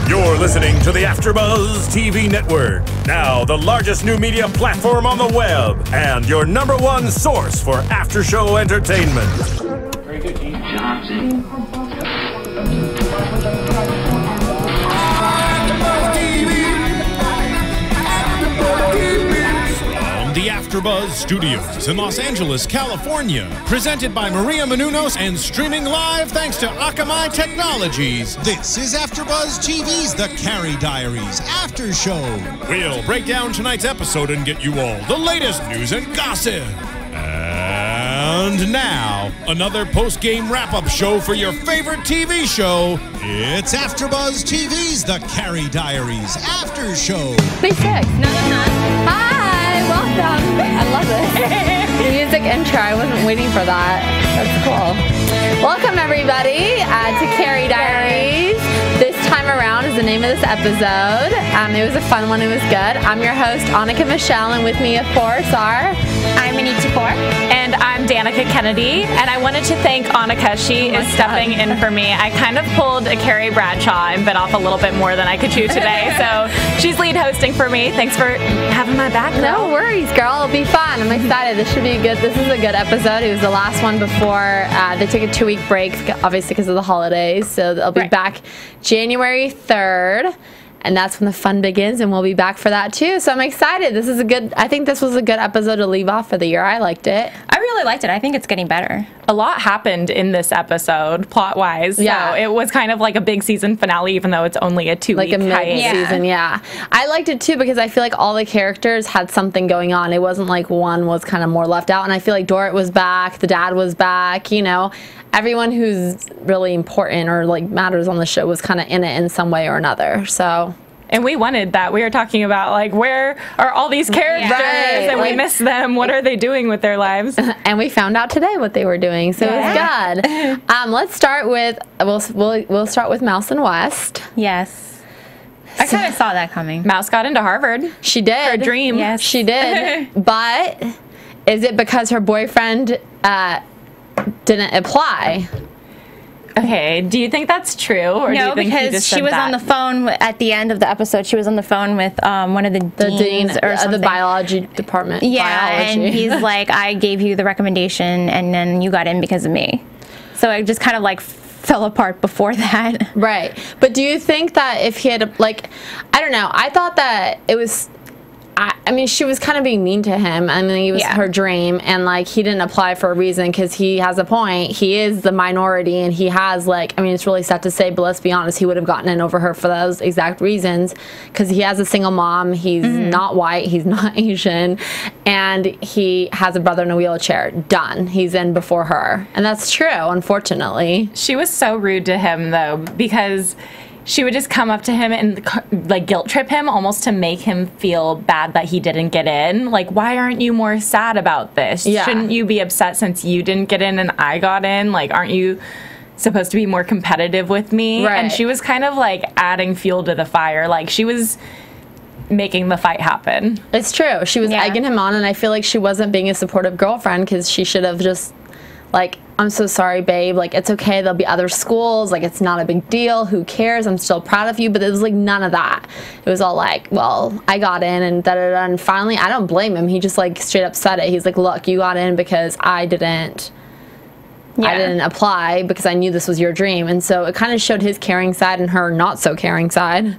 You're listening to the AFTERBUZZ TV Network, now the largest new media platform on the web, and your #1 source for after-show entertainment. Very good, Keith. Johnson. The AFTERBUZZ Studios in Los Angeles, California. Presented by Maria Menounos and streaming live thanks to Akamai Technologies. This is AFTERBUZZ TV's The Carrie Diaries After Show. We'll break down tonight's episode and get you all the latest news and gossip. And now, another post-game wrap-up show for your favorite TV show. It's AFTERBUZZ TV's The Carrie Diaries After Show. Be sick. No. Hi, welcome. I love this. The music intro, I wasn't waiting for that. That's cool. Welcome, everybody, to Carrie Diaries. This Time Around is the name of this episode. It was a fun one. It was good. I'm your host, Annika Michelle, and with me, of course, are... I'm Anik Dufour. And I'm Danica Kennedy. And I wanted to thank Annika. She is stepping in for me. I kind of pulled a Carrie Bradshaw and bit off a little bit more than I could chew today. So she's lead hosting for me. Thanks for having my back. No worries, girl. It'll be fun. I'm excited. This should be good. This is a good episode. It was the last one before they took a 2-week break, obviously because of the holidays. So they'll be back January 3rd. And that's when the fun begins, and we'll be back for that too. So I'm excited. This is I think this was a good episode to leave off for the year. I liked it. I really liked it. I think it's getting better. A lot happened in this episode, plot-wise. Yeah. So it was kind of like a big season finale, even though it's only a 2-week like a mid-season, yeah. I liked it too because I feel like all the characters had something going on. It wasn't like one was kind of more left out. And I feel like Dorrit was back, the dad was back, you know. Everyone who's really important or like matters on the show was kind of in it in some way or another. So, and we wanted that. We were talking about like, where are all these characters? Right. And we miss them. What are they doing with their lives? And we found out today what they were doing. So it was good. Let's start with we'll start with Mouse and West. Yes. I kind of saw that coming. Mouse got into Harvard. She did. Her dream. Yes. She did. But is it because her boyfriend didn't apply? Okay, do you think that's true? Or No, do you think because she was on the phone at the end of the episode. She was on the phone with one of the deans or something. The biology department. Yeah, biology. and he's like, I gave you the recommendation, and then you got in because of me. So it just kind of like fell apart before that. Right. But do you think that if he had, like, I don't know, I thought that it was... I mean, she was kind of being mean to him. I mean, it was her dream, and like he didn't apply for a reason because he has a point. He is the minority, and he has like, I mean, it's really sad to say, but let's be honest, he would have gotten in over her for those exact reasons because he has a single mom. He's not white. He's not Asian, and he has a brother in a wheelchair. Done. He's in before her, and that's true. Unfortunately, she was so rude to him though because she would just come up to him and like guilt trip him almost to make him feel bad that he didn't get in. Like, why aren't you more sad about this? Yeah. Shouldn't you be upset since you didn't get in and I got in? Like, aren't you supposed to be more competitive with me? Right. And she was kind of like adding fuel to the fire. Like, she was making the fight happen. It's true. She was egging him on, and I feel like she wasn't being a supportive girlfriend because she should have just like, I'm so sorry, babe. Like, it's okay. There'll be other schools. Like, it's not a big deal. Who cares? I'm still proud of you. But it was, like, none of that. It was all like, well, I got in and da-da-da. And finally, I don't blame him. He just, like, straight up said it. He's like, look, you got in because I didn't apply because I knew this was your dream. And so it kind of showed his caring side and her not so caring side.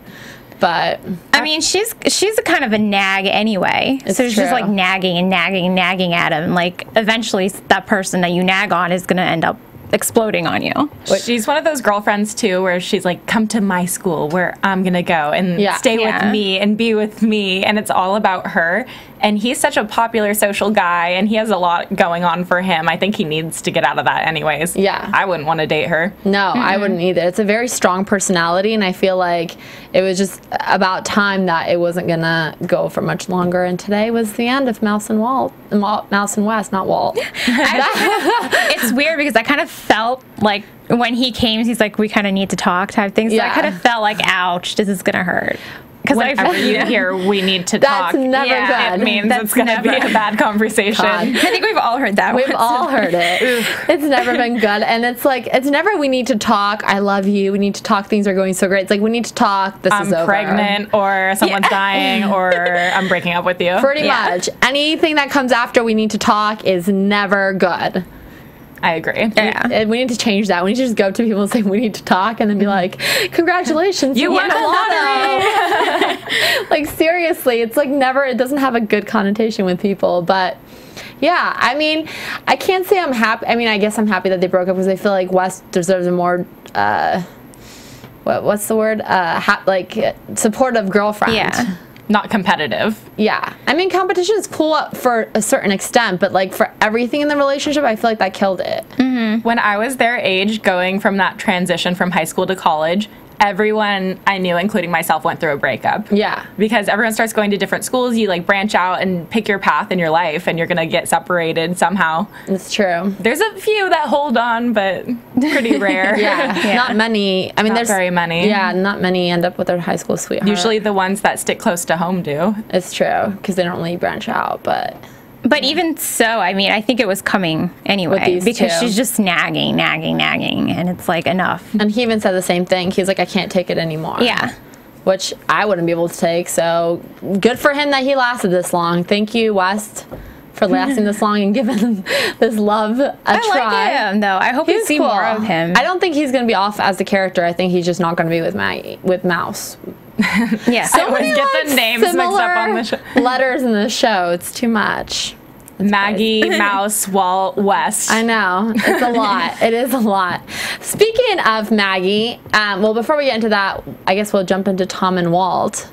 But I mean, she's a kind of a nag anyway. So she's just like nagging and nagging and nagging at him. Like eventually that person that you nag on is going to end up exploding on you. She's one of those girlfriends too where she's like, come to my school where I'm gonna go and stay with me and be with me, and it's all about her. And he's such a popular social guy, and he has a lot going on for him. I think he needs to get out of that anyways. Yeah. I wouldn't want to date her. No, I wouldn't either. It's a very strong personality, and I feel like it was just about time that it wasn't going to go for much longer. And today was the end of Mouse and Walt. Mouse and West, not Walt. It's weird because I kind of felt like when he came, he's like, we kind of need to talk type thing. So I kind of felt like, ouch, this is going to hurt. Because whenever you hear we need to talk, that's never good. It means it's going to be a bad conversation. I think we've all heard that. We've all heard it. It's never been good. And it's like, it's never we need to talk. I love you. We need to talk. Things are going so great. It's like, we need to talk. This is over. I'm pregnant, or someone's dying, or I'm breaking up with you. Pretty much. Anything that comes after we need to talk is never good. I agree. Yeah. We need to change that. We need to just go up to people and say, we need to talk, and then be like, congratulations. You won the lottery. Like, seriously, it's like never, it doesn't have a good connotation with people. But yeah, I mean, I can't say I'm happy. I mean, I guess I'm happy that they broke up because I feel like West deserves a more, what's the word? Like, supportive girlfriend. Yeah. Not competitive. Yeah. I mean, competition is cool up for a certain extent, but like for everything in the relationship, I feel like that killed it. Mm-hmm. When I was their age, going from that transition from high school to college, everyone I knew, including myself, went through a breakup. Yeah. Because everyone starts going to different schools. You like branch out and pick your path in your life, and you're going to get separated somehow. It's true. There's a few that hold on, but pretty rare. Yeah. Not many. I mean, Not very many. Yeah, not many end up with their high school sweetheart. Usually the ones that stick close to home do. It's true, because they don't really branch out, but even so, I mean, I think it was coming anyway because she's just nagging, and it's like enough. And he even said the same thing. He's like, I can't take it anymore. Yeah. Which I wouldn't be able to take, so good for him that he lasted this long. Thank you, West, for lasting this long and giving this love a try. I like him, though. I hope we see more of him. I don't think he's going to be off as the character. I think he's just not going to be with Mouse. Yeah. So many get the names mixed up on the show. Letters in the show. It's too much. Maggie, Mouse, Walt, West. I know. It's a lot. It is a lot. Speaking of Maggie, well, before we get into that, I guess we'll jump into Tom and Walt.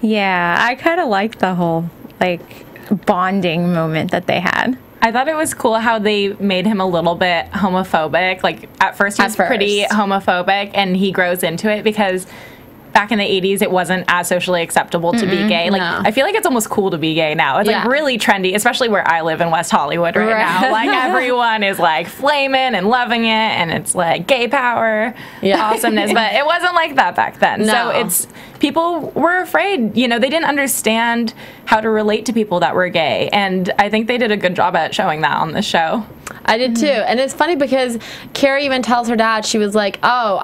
Yeah, I kind of liked the whole, like, bonding moment that they had. I thought it was cool how they made him a little bit homophobic. Like, at first he was pretty homophobic, and he grows into it because back in the 80s, it wasn't as socially acceptable to be gay. Like, I feel like it's almost cool to be gay now. It's like really trendy, especially where I live in West Hollywood right now. Like, everyone is like flaming and loving it, and it's like gay power, awesomeness. But it wasn't like that back then. So it's, people were afraid, you know, they didn't understand how to relate to people that were gay. And I think they did a good job at showing that on the show. I did too. And it's funny because Carrie even tells her dad, she was like, oh,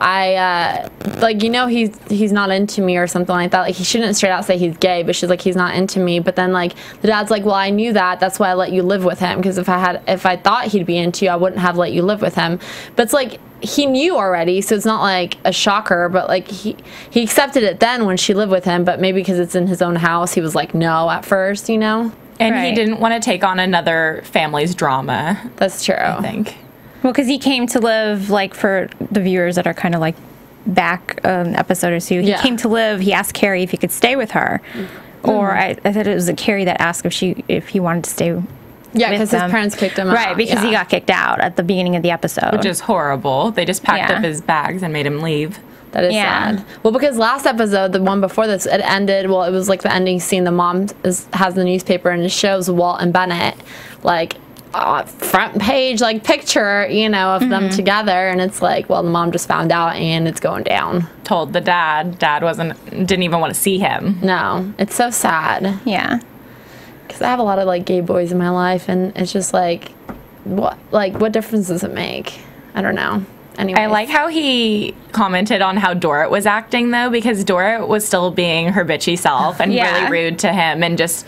like, you know, he's not into me or something like that. Like, he shouldn't straight out say he's gay, but she's like, he's not into me. But then, like, the dad's like, well, I knew that. That's why I let you live with him. Because if I thought he'd be into you, I wouldn't have let you live with him. But it's like, he knew already, so it's not like a shocker, but like he accepted it then when she lived with him, but maybe because it's in his own house, he was like, no at first, you know? And he didn't want to take on another family's drama. That's true. I think. Well, because he came to live, like, for the viewers that are kind of like back an episode or two, he came to live, he asked Carrie if he could stay with her. Or I thought it was Carrie that asked if he wanted to stay. Yeah, because his parents kicked him out. Right, because he got kicked out at the beginning of the episode. Which is horrible. They just packed up his bags and made him leave. That is sad. Well, because last episode, the one before this, it ended, well, it was like the ending scene. The mom has the newspaper and it shows Walt and Bennett, like, front page, like, picture, you know, of them together. And it's like, well, the mom just found out and it's going down. Told the dad. Dad didn't even want to see him. No. It's so sad. Yeah. Because I have a lot of, like, gay boys in my life, and it's just like, what difference does it make? I don't know. Anyways. I like how he commented on how Dorrit was acting, though, because Dorrit was still being her bitchy self and really rude to him and just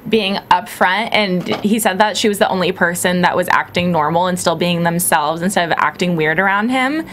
being upfront. And he said that she was the only person that was acting normal and still being themselves instead of acting weird around him.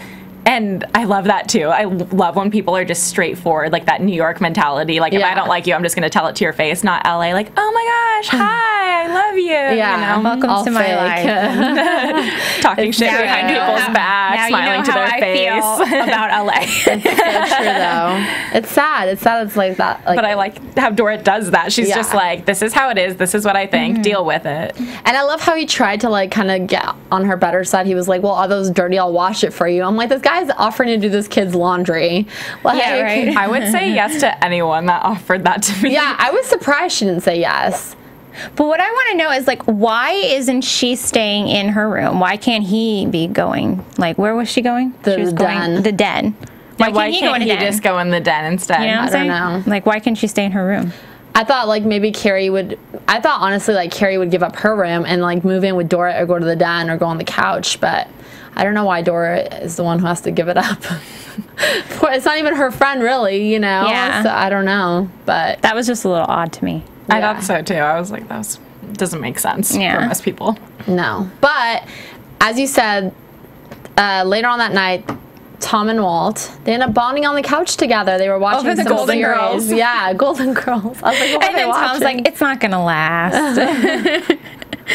And I love that, too. I love when people are just straightforward, like that New York mentality. Like, if I don't like you, I'm just going to tell it to your face, not LA. Like, oh, my gosh, hi, I love you. Yeah, you know? Welcome to my life. Talking shit behind people's backs, smiling to their face. I feel about LA. It's so true, though. It's sad. It's sad it's like that. Like, but I like how Dorrit does that. She's just like, this is how it is. This is what I think. Deal with it. And I love how he tried to, like, kind of get on her better side. He was like, well, all those dirty, I'll wash it for you. I'm like, this guy's offering to do this kid's laundry. Like, yeah, right. I would say yes to anyone that offered that to me. Yeah, I was surprised she didn't say yes. But what I want to know is, like, why isn't she staying in her room? Why can't he be going? Like, where was she going? The she was den. Going the den. Why can't he just go in the den instead? You know what I'm saying? I don't know. Like, why can't she stay in her room? I thought like maybe Carrie would. I thought honestly like Carrie would give up her room and like move in with Dora or go to the den or go on the couch. But I don't know why Dora is the one who has to give it up. It's not even her friend, really. You know. Yeah. So I don't know, but that was just a little odd to me. I thought so too. I was like, that doesn't make sense for most people. No, but as you said, later on that night, Tom and Walt, they end up bonding on the couch together. They were watching the some Golden series. Girls. Yeah, Golden Girls. I was like, what And then Tom's like, it's not gonna last.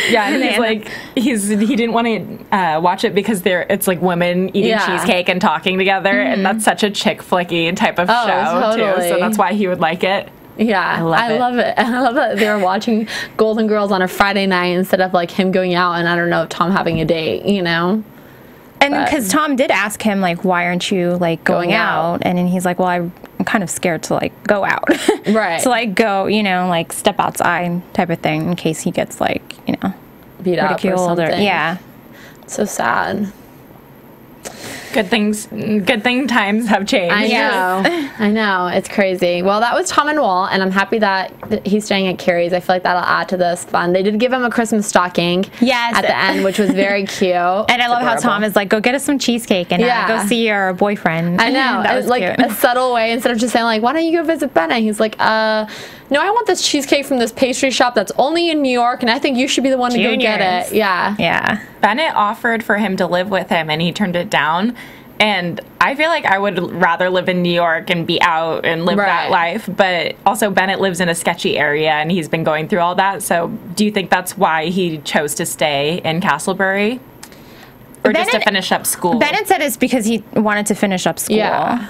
Yeah, and he's like, he didn't want to watch it because it's like women eating cheesecake and talking together, and that's such a chick flicky type of show too. So that's why he would like it. Yeah, I love it. I love that they were watching Golden Girls on a Friday night instead of like him going out and I don't know, Tom having a date, you know. And because Tom did ask him, like, why aren't you, like, going out? And then he's like, well, I'm kind of scared to, like, go out. Right. To, like, go, you know, like, step outside type of thing in case he gets, like, you know, beat up or something. Yeah. So sad. Good thing times have changed. I know. I know. It's crazy. Well, that was Tom and Walt, and I'm happy that he's staying at Carrie's. I feel like that'll add to this fun. They did give him a Christmas stocking at the end, which was very cute. And I love how Tom is like, go get us some cheesecake and go see your boyfriend. I know. That was like cute. a subtle way, instead of just saying like, why don't you go visit Bennett? He's like, no, I want this cheesecake from this pastry shop that's only in New York, and I think you should be the one to go get it. Yeah. Yeah. Bennett offered for him to live with him, and he turned it down. And I feel like I would rather live in New York and be out and live that life. But also Bennett lives in a sketchy area, and he's been going through all that. So do you think that's why he chose to stay in Castleberry? Or just to finish up school? Bennett said it's because he wanted to finish up school. Yeah.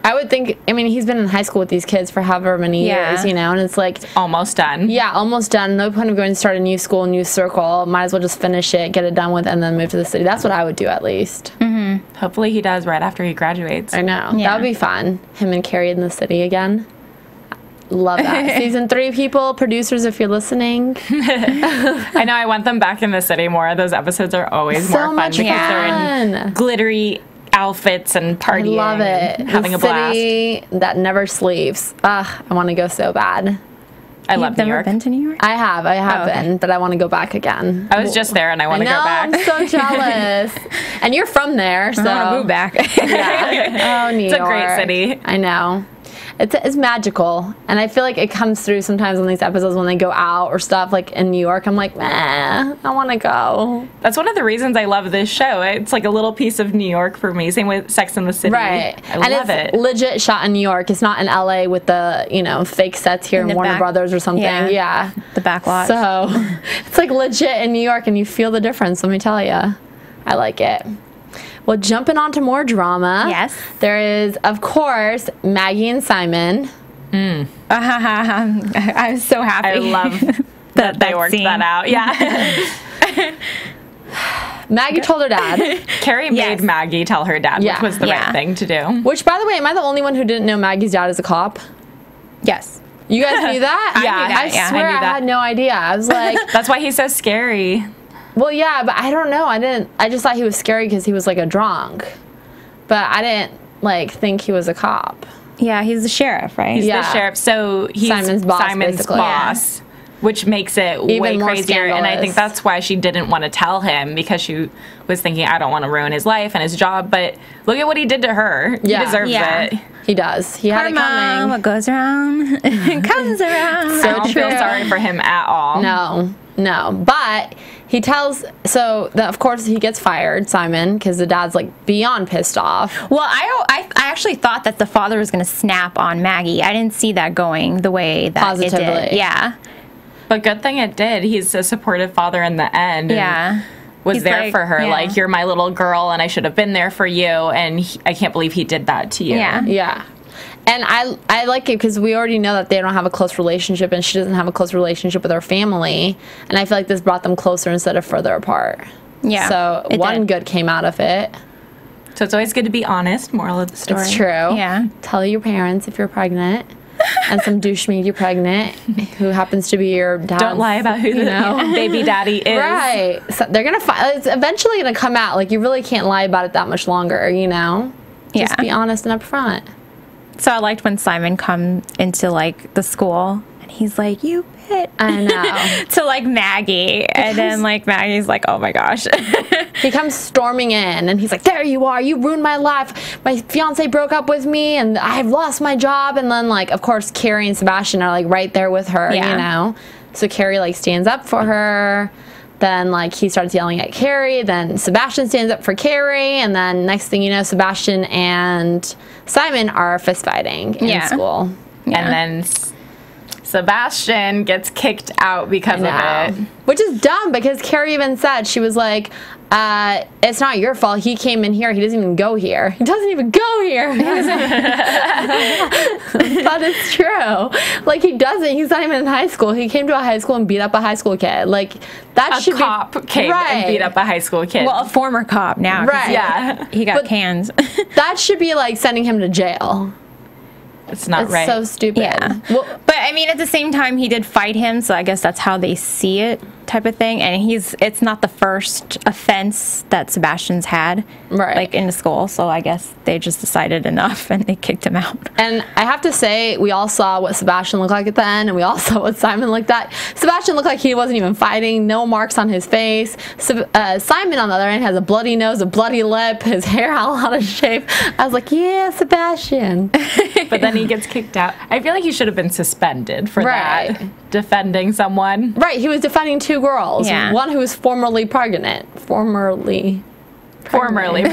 I would think, I mean, he's been in high school with these kids for however many years, you know, and it's like... Almost done. Yeah, almost done. No point of going to start a new school, new circle. Might as well just finish it, get it done with, and then move to the city. That's what I would do, at least. Mm-hmm. Hopefully he does right after he graduates. I know. Yeah. That would be fun. Him and Carrie in the city again. Love that. Season 3, people, producers, if you're listening. I know, I want them back in the city more. Those episodes are always more fun because they're in glittery outfits and partying. I love it. Having a blast. City that never sleeps. I want to go so bad. I love New York. Been to New York? I have been, but I want to go back again. I was just there and I want to go back. I'm so jealous. And you're from there, so I want to move back. Yeah. Oh, New York. It's a great city. I know. It's magical, and I feel like it comes through sometimes on these episodes when they go out or stuff like in New York. I'm like, I want to go. That's one of the reasons I love this show. It's like a little piece of New York for me. Same with Sex and the City. Right. I love it. It's legit shot in New York. It's not in LA with the, you know, fake sets here in Warner Brothers or something. Yeah. The back lot. So it's like legit in New York, and you feel the difference, let me tell you. I like it. Well, jumping on to more drama. Yes. There is, of course, Maggie and Simon. I'm so happy. I love that they worked that out. Yeah. Maggie told her dad. Carrie made Maggie tell her dad, which was the right thing to do. Which, by the way, am I the only one who didn't know Maggie's dad is a cop? Yes. You guys knew that? I knew that, I swear I had no idea. I was like... That's why he's so scary. Well, yeah, but I don't know. I just thought he was scary because he was like a drunk. But I didn't like think he was a cop. Yeah, he's the sheriff, right? He's the sheriff. So he's Simon's boss, which makes it even way more crazier. scandalous. And I think that's why she didn't want to tell him, because she was thinking, I don't want to ruin his life and his job. But look at what he did to her. He deserves it. He does. He had it coming. What goes around comes around. So I don't feel sorry for him at all. No. But he tells, of course he gets fired, Simon, because the dad's like beyond pissed off. Well, I actually thought that the father was going to snap on Maggie. I didn't see that going the way that it did. Yeah. But good thing it did. He's a supportive father in the end. Yeah. Was there for her. Like, you're my little girl and I should have been there for you. And I can't believe he did that to you. Yeah. And I like it because we already know that they don't have a close relationship, and she doesn't have a close relationship with her family. And I feel like this brought them closer instead of further apart. Yeah. So one good came out of it. So it's always good to be honest. Moral of the story. It's true. Yeah. Tell your parents if you're pregnant. And some douche made you pregnant, who happens to be your dad. Don't lie about who the baby daddy is. Right. So they're going to find, it's eventually going to come out. Like, you really can't lie about it that much longer, you know? Just be honest and upfront. So I liked when Simon come into like the school and he's like, "You bitch." I know. To like Maggie, and then like Maggie's like, "Oh my gosh." He comes storming in and he's like, "There you are, you ruined my life. My fiance broke up with me and I've lost my job." And then like, of course, Carrie and Sebastian are like right there with her, you know? So Carrie like stands up for her. Then like he starts yelling at Carrie. Then Sebastian stands up for Carrie. And then next thing you know, Sebastian and Simon are fist fighting in school. Yeah. And then Sebastian gets kicked out because of it. Which is dumb because Carrie even said, she was like, it's not your fault. He came in here. He doesn't even go here. He doesn't even go here. But it's true. Like, he doesn't. He's not even in high school. He came to a high school and beat up a high school kid. Like, that should be... A cop came and beat up a high school kid. Well, a former cop now. Right. Yeah. He got cans. That should be, like, sending him to jail. It's not right. It's so stupid. Yeah. Well, but I mean, at the same time, he did fight him, so I guess that's how they see it, type of thing. And it's not the first offense that Sebastian's had, like in the school. So I guess they just decided enough and they kicked him out. And I have to say, we all saw what Sebastian looked like at the end, and we all saw what Simon looked like. Sebastian looked like he wasn't even fighting, no marks on his face. So, Simon, on the other hand, has a bloody nose, a bloody lip, his hair all out of shape. I was like, yeah, Sebastian. But then he gets kicked out. I feel like he should have been suspended for that. Defending someone. Right, he was defending two girls. Yeah. One who was formerly pregnant. Formerly pregnant.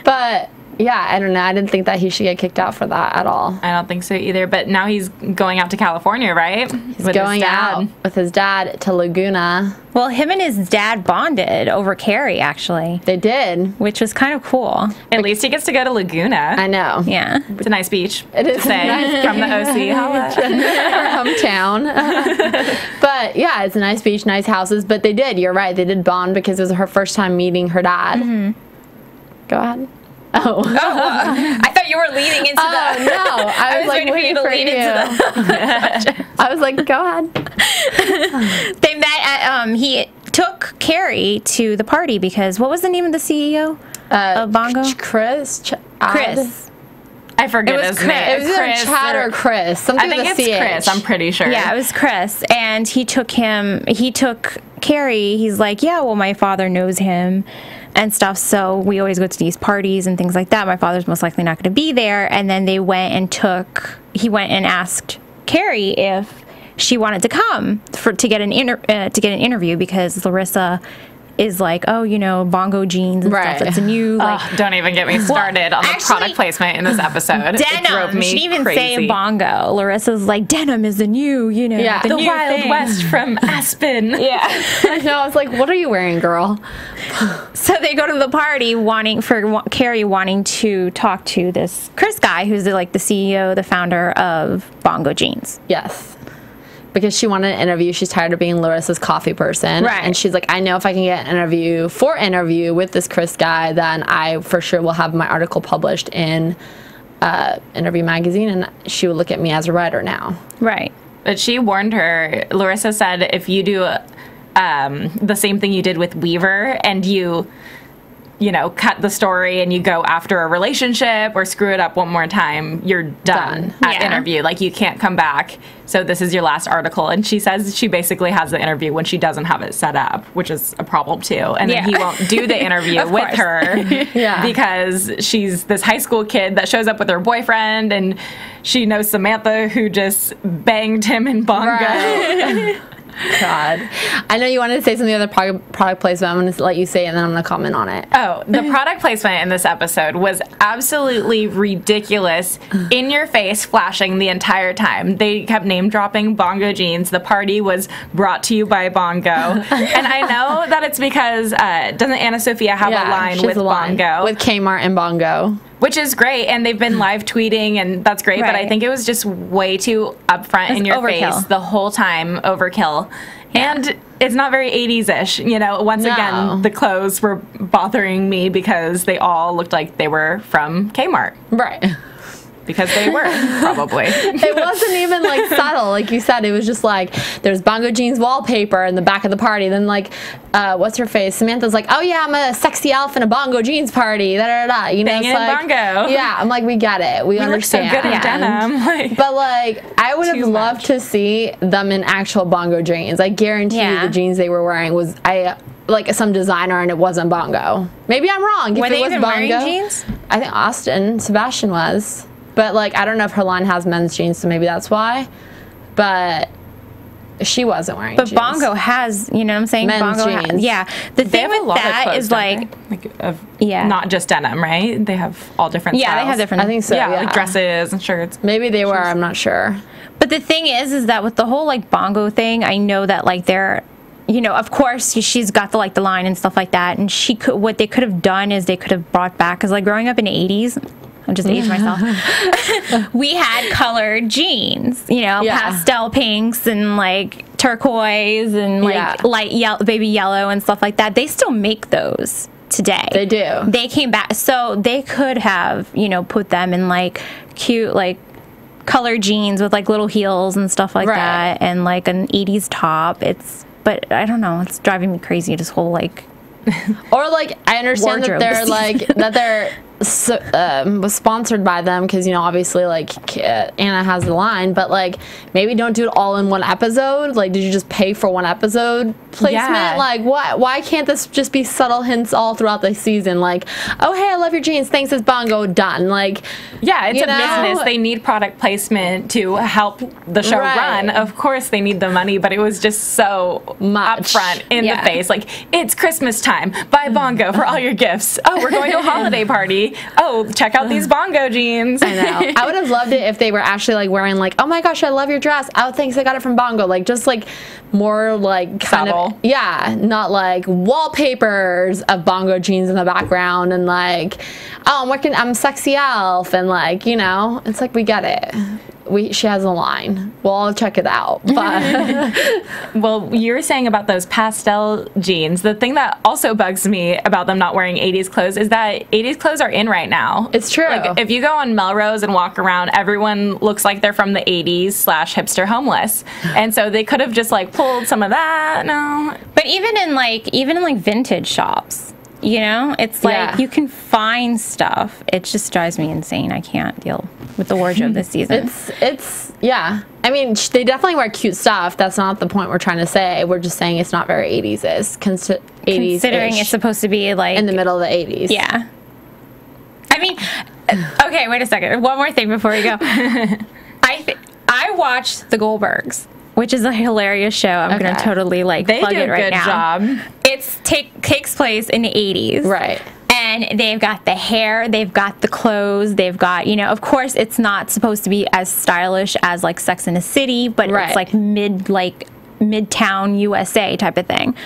But yeah, I don't know. I didn't think that he should get kicked out for that at all. I don't think so either. But now he's going out to California, right? He's going out with his dad to Laguna. Well, him and his dad bonded over Carrie, actually. They did. Which was kind of cool. At least he gets to go to Laguna. I know. Yeah. It's a nice beach. It is nice from the OC. Our hometown. But yeah, it's a nice beach, nice houses. But they did. You're right. They did bond because it was her first time meeting her dad. Mm-hmm. Go ahead. Oh. I thought you were leading into the... no. I was like, waiting for you. I was like, go ahead. They met at, he took Carrie to the party because, what was the name of the CEO of Bongo? Chris. I forget his name. It was either Chad or Chris. Something I think with it's CH. Chris. I'm pretty sure. Yeah, it was Chris. And he took Carrie. He's like, yeah, well, my father knows him and stuff, so we always go to these parties and things like that. My father's most likely not going to be there. And then he went and asked Carrie if she wanted to come to get an interview because Larissa is like, oh, you know, Bongo jeans and stuff. That's a new, like... don't even get me started on the product placement in this episode. Denim. It drove me she didn't even crazy. say Bongo. Larissa's like, denim is the new, you know, the new Wild thing. West from Aspen. Yeah. I know. I was like, what are you wearing, girl? So they go to the party Carrie wanting to talk to this Chris guy who's the CEO, the founder of Bongo Jeans. Yes. Because she wanted an interview. She's tired of being Larissa's coffee person. Right. And she's like, I know if I can get an interview with this Chris guy, then I for sure will have my article published in Interview Magazine, and she would look at me as a writer now. Right. But she warned her. Larissa said, if you do the same thing you did with Weaver and you cut the story and you go after a relationship or screw it up one more time, you're done at interview. Like, you can't come back. So this is your last article. And she says she basically has the interview when she doesn't have it set up, which is a problem too. And then he won't do the interview with her because she's this high school kid that shows up with her boyfriend, and she knows Samantha who just banged him in Bongo. Right. God. I know you wanted to say something other product placement. I'm going to let you say it, and then I'm going to comment on it. Oh, the product placement in this episode was absolutely ridiculous. In your face, flashing the entire time. They kept name dropping Bongo Jeans. The party was brought to you by Bongo. And I know that it's because, doesn't Anna Sophia have a line with Bongo? With Kmart and Bongo. Which is great, and they've been live tweeting, and that's great, but I think it was just way too upfront in your face the whole time, overkill. Yeah. And it's not very 80s-ish, Once again, the clothes were bothering me because they all looked like they were from Kmart. Right. Because they were, probably. It wasn't even like subtle, like you said. It was just like there's Bongo Jeans wallpaper in the back of the party. Then like, what's her face? Samantha's like, oh yeah, I'm a sexy elf in a Bongo Jeans party. Da da da. You know, Banging it's like bongo. Yeah, I'm like, we get it. We understand. Look so good in denim. But like, I would have loved to see them in actual Bongo jeans. I guarantee you the jeans they were wearing was like some designer, and it wasn't Bongo. Maybe I'm wrong. Were if they it was even Bongo, wearing jeans? I think Sebastian was. But, like, I don't know if her line has men's jeans, so maybe that's why. But she wasn't wearing jeans. But Bongo has, you know what I'm saying? Men's Bongo jeans. Yeah. The thing with that is, like not just denim, right? They have all different styles. Yeah, they have different. I think so, yeah. Like dresses and shirts. Maybe they were, I'm not sure. But the thing is that with the whole, like, Bongo thing, I know that, like, they're... You know, of course, she's got the line and stuff like that. And what they could have done is they could have brought back... Because, like, growing up in the 80s... I'll just age myself. We had colored jeans, you know, pastel pinks and like turquoise and like light baby yellow and stuff like that. They still make those today. They do. They came back, so they could have, you know, put them in like cute like colored jeans with like little heels and stuff like that, and like an 80s top. But I don't know. It's driving me crazy. This whole like. Or like I understand that they're like was sponsored by them because, you know, obviously like Anna has the line, but like maybe don't do it all in one episode. Like, did you just pay for one episode placement? Like, why can't this just be subtle hints all throughout the season? Like, oh hey, I love your jeans, thanks, it's Bongo, done. Like, it's a business. They need product placement to help the show run. Of course they need the money, but it was just so much upfront in the face. Like, it's Christmas time, buy Bongo for all your gifts. Oh, we're going to a holiday party. Oh, check out these Bongo jeans. I know. I would have loved it if they were actually like wearing like, oh my gosh, I love your dress. Oh, thanks, I got it from Bongo. Like, just like more like kind of, not like wallpapers of Bongo jeans in the background and like, oh, I'm sexy elf, and like, you know, it's like, we get it. She has a line. We'll all check it out. But well, you were saying about those pastel jeans. The thing that also bugs me about them not wearing 80s clothes is that 80s clothes are in right now. It's true. Like, if you go on Melrose and walk around, everyone looks like they're from the 80s / hipster homeless. And so they could have just like pulled some of that. No. But even in like vintage shops, you know, it's like you can find stuff. It just drives me insane. I can't deal with the wardrobe this season. It's I mean, they definitely wear cute stuff. That's not the point we're trying to say. We're just saying it's not very 80s-ish. 80s, considering it's supposed to be like in the middle of the 80s. Yeah. I mean, okay, wait a second. One more thing before we go. I watched The Goldbergs, which is a hilarious show. I'm going to totally like plug it right now. They do a good job. It takes place in the 80s. Right. And they've got the hair, they've got the clothes, they've got, you know, of course it's not supposed to be as stylish as like Sex and the City, but it's like midtown USA type of thing.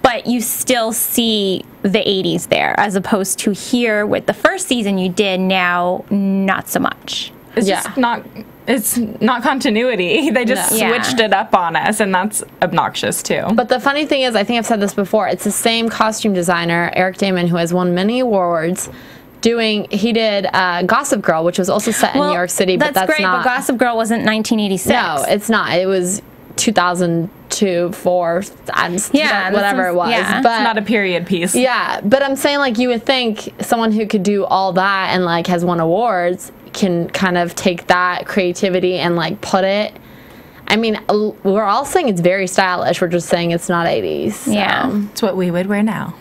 But you still see the 80s there, as opposed to here with the first season you did, now not so much. It's just not... It's not continuity. They just switched it up on us, and that's obnoxious too. But the funny thing is, I think I've said this before, it's the same costume designer, Eric Damon, who has won many awards. He did Gossip Girl, which was also set in New York City, but that's great, not... but Gossip Girl wasn't 1986. No, it's not. It was 2002, 4, whatever it was. Yeah. But it's not a period piece. Yeah, but I'm saying, like, you would think someone who could do all that and, like, has won awards can kind of take that creativity and, like, put it... I mean, we're all saying it's very stylish. We're just saying it's not 80s. So. Yeah. It's what we would wear now.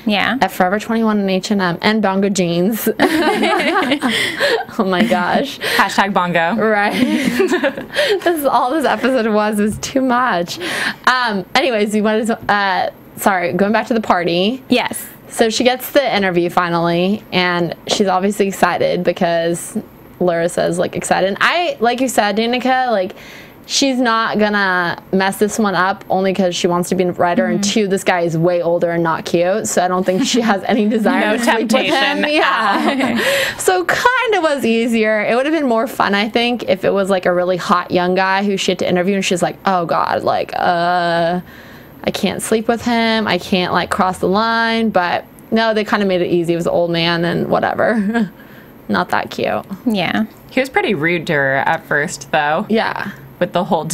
Yeah. At Forever 21 and H&M and Bongo jeans. Oh my gosh. Hashtag Bongo. Right. All this episode was too much. Anyways, you wanted to, going back to the party. Yes. So she gets the interview finally, and she's obviously excited because Larissa's like excited. And I, like you said, Danica, like, she's not gonna mess this one up only because she wants to be a writer, and two, this guy is way older and not cute, so I don't think she has any desire to sleep with him. Yeah. So kind of was easier. It would have been more fun, I think, if it was like a really hot young guy who she had to interview, and she's like, oh god, like, I can't sleep with him, I can't like cross the line. But no, they kind of made it easy. It was an old man and whatever. not that cute. Yeah. He was pretty rude to her at first, though. Yeah. With the whole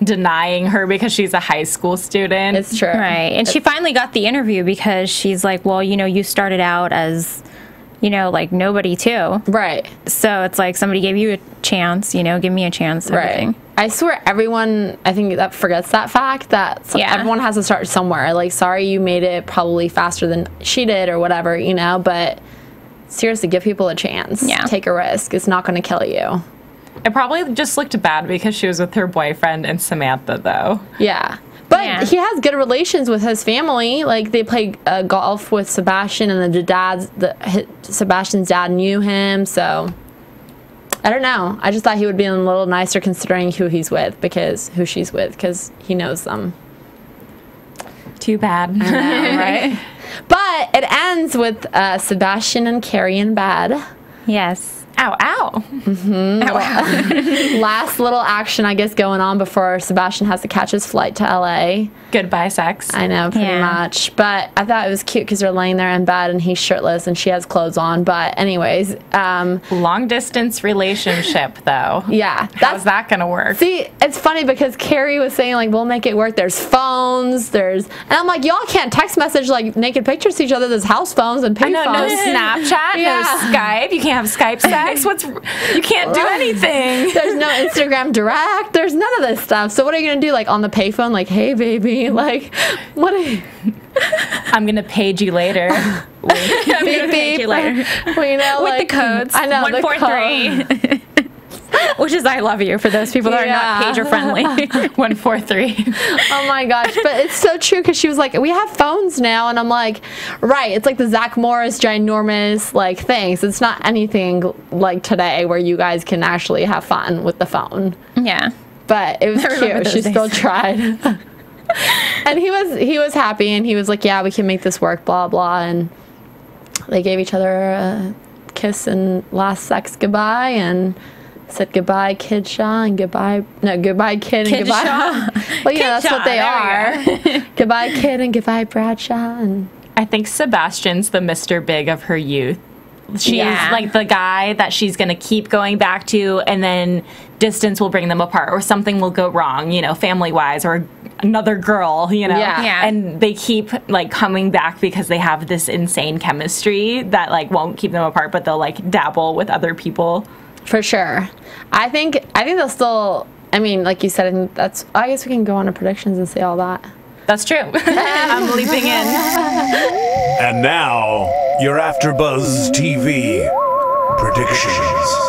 denying her because she's a high school student. It's true. Right. And she finally got the interview because she's like, well, you know, you started out as, you know, like nobody too. Right. So it's like somebody gave you a chance, you know, give me a chance. Everything. Right. I swear everyone, I think that forgets that fact that everyone has to start somewhere. Like, sorry you made it probably faster than she did or whatever, you know, but seriously, give people a chance. Yeah. Take a risk. It's not going to kill you. It probably just looked bad because she was with her boyfriend and Samantha, though. Yeah. But he has good relations with his family. Like, they play golf with Sebastian, and Sebastian's dad knew him, so I don't know. I just thought he would be a little nicer considering who she's with, because he knows them. Too bad. I know, right? But it ends with Sebastian and Carrie in bed. Yes. Ow, ow. Mm-hmm. Ow, ow. Last little action, I guess, going on before Sebastian has to catch his flight to LA. Goodbye, sex. I know, pretty much. But I thought it was cute because they're laying there in bed and he's shirtless and she has clothes on. But anyways. Long distance relationship, though. Yeah. How's that going to work? See, it's funny because Carrie was saying, like, we'll make it work. There's phones. And I'm like, y'all can't text message, like, naked pictures to each other. There's house phones and pay phones. No Snapchat, no Skype. You can't have Skype sex. You can't do anything. There's no Instagram Direct. There's none of this stuff. So what are you going to do, like, on the payphone? Like, hey, baby. Like, what are you... I'm going to page you later. I'm going to page you later. Well, you know, with like, the codes. I know, 143. Which is I love you for those people that are not pager friendly. 143. Oh my gosh, but it's so true because she was like, we have phones now, and I'm like, right, it's like the Zach Morris ginormous like things. It's not anything like today where you guys can actually have fun with the phone. Yeah. But it was cute. She still tried. And he was happy, and he was like, yeah, we can make this work, blah blah, and they gave each other a kiss and last sex goodbye, and said goodbye, Kid Shaw, and goodbye Kid and goodbye. Shaw. Well, yeah, that's what they are. Goodbye, Kid, and goodbye, Bradshaw. And I think Sebastian's the Mr. Big of her youth. She's like the guy that she's going to keep going back to, and then distance will bring them apart, or something will go wrong, you know, family-wise, or another girl, you know. Yeah. And they keep, like, coming back because they have this insane chemistry that, like, won't keep them apart, but they'll, like, dabble with other people. For sure. I think they'll still, I mean, like you said, I guess we can go on to predictions and say all that. That's true. I'm leaping in. And now, your AfterBuzz TV predictions.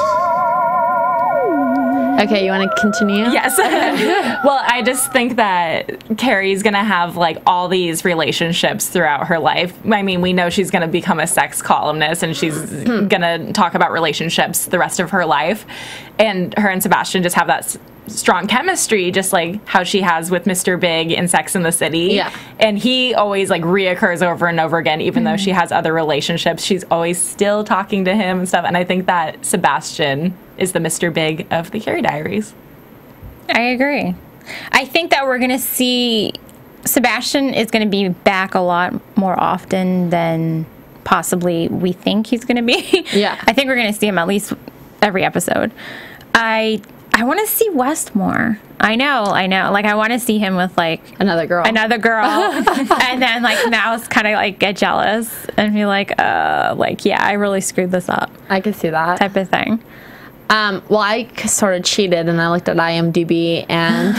Okay, you want to continue? Yes. Well, I just think that Carrie's going to have, like, all these relationships throughout her life. I mean, we know she's going to become a sex columnist, and she's going to talk about relationships the rest of her life. And her and Sebastian just have that strong chemistry, just like how she has with Mr. Big in Sex and the City. Yeah. And he always, like, reoccurs over and over again, even though she has other relationships. She's always still talking to him and stuff. And I think that Sebastian is the Mr. Big of the Carrie Diaries. I agree. I think that we're going to see Sebastian is going to be back a lot more often than possibly we think he's going to be. Yeah. I think we're going to see him at least every episode. I want to see West more. I know. Like, I want to see him with, like... Another girl. And then, like, Mouse kind of, like, get jealous and be like, yeah, I really screwed this up. I can see that. Type of thing. Well, I sort of cheated, and I looked at IMDb, and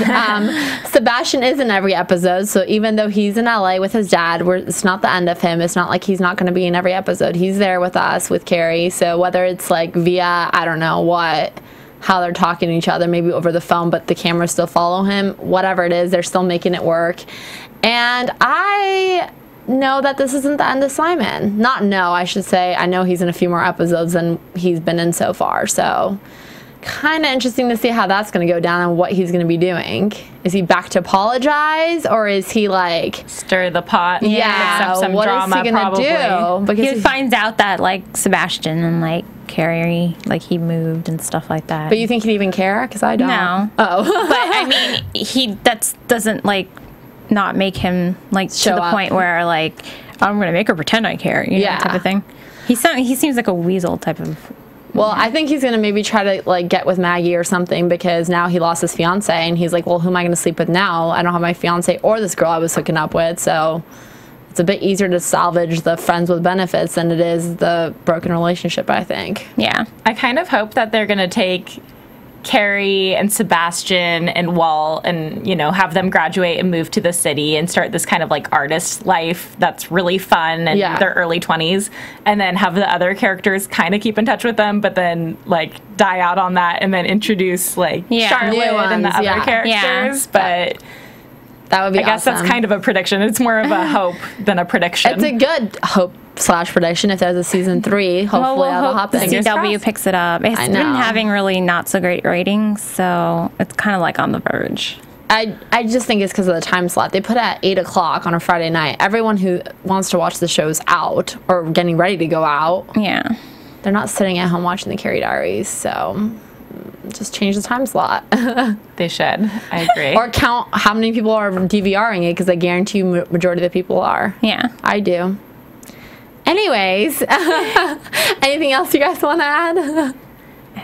Sebastian is in every episode, so even though he's in LA with his dad, it's not the end of him. It's not like he's not going to be in every episode. He's there with us, with Carrie, so whether it's, like, via, I don't know what, how they're talking to each other, maybe over the phone, but the cameras still follow him, whatever it is, they're still making it work. And I know that this isn't the end of Simon. I should say. I know he's in a few more episodes than he's been in so far, so kind of interesting to see how that's going to go down and what he's going to be doing. Is he back to apologize, or is he, like... Stir the pot. Yeah, mix up some what drama, is he going to do? Because he finds out that, like, Sebastian and, like, Carrie, like, he moved and stuff like that. But you think he'd even care? Because I don't. No. Oh. But, I mean, that doesn't, like, not make him, like, Show to the up. point where, like, I'm going to make her pretend I care, you know, type of thing. He seems like a weasel type of Well, I think he's going to maybe try to, like, get with Maggie or something because now he lost his fiance, and he's like, well, who am I going to sleep with now? I don't have my fiance or this girl I was hooking up with, so it's a bit easier to salvage the friends with benefits than it is the broken relationship, I think. Yeah. I kind of hope that they're going to take Carrie and Sebastian and Walt and, you know, have them graduate and move to the city and start this kind of like artist life that's really fun in their early 20s, and then have the other characters kind of keep in touch with them, but then like die out on that and then introduce like Charlotte and the other characters. But that would be I guess that's kind of a prediction. It's more of a hope than a prediction. It's a good hope / prediction. If there's a season 3, hopefully we'll that'll hope the happen. CW picks it up. It's been having really not so great ratings, so it's kind of like on the verge. I just think it's because of the time slot. They put it at 8 o'clock on a Friday night. Everyone who wants to watch the show's out or getting ready to go out. Yeah. They're not sitting at home watching the Carrie Diaries, so just change the time slot. They should. I agree. Or count how many people are DVRing it, because I guarantee you majority of the people are. Yeah. I do. Anyways, anything else you guys want to add?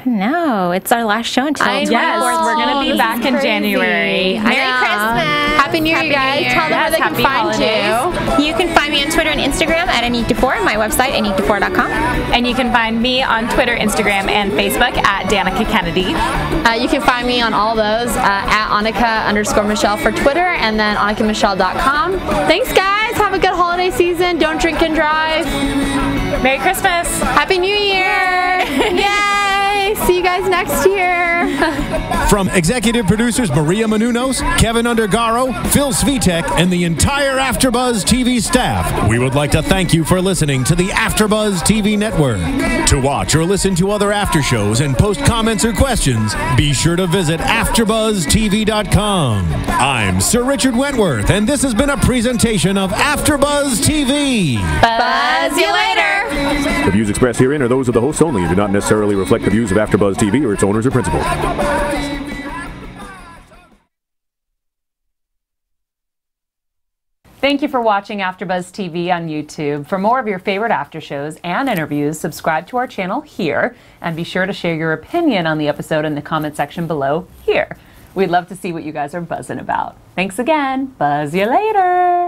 No, it's our last show until the 24th. We're going to be back in January. Merry Christmas. Happy New Year, you guys. Tell them where they can find you. You can find me on Twitter and Instagram at Anik Dufour, my website, anikdufour.com. And you can find me on Twitter, Instagram, and Facebook at Danica Kennedy. You can find me on all those at Annika_Michelle for Twitter, and then AnikaMichelle.com. Thanks, guys. Have a good holiday season. Don't drink and drive. Merry Christmas. Happy New Year. Yay. See you guys next year. From executive producers Maria Menounos, Kevin Undergaro, Phil Svitek, and the entire AfterBuzz TV staff, we would like to thank you for listening to the AfterBuzz TV network. To watch or listen to other after shows and post comments or questions, be sure to visit AfterBuzzTV.com. I'm Sir Richard Wentworth, and this has been a presentation of AfterBuzz TV. Buzz you later. The views expressed herein are those of the hosts only and do not necessarily reflect the views of AfterBuzz TV or its owners or principals. Thank you for watching AfterBuzz TV on YouTube. For more of your favorite after shows and interviews, subscribe to our channel here, and be sure to share your opinion on the episode in the comment section below here. We'd love to see what you guys are buzzing about. Thanks again. Buzz you later.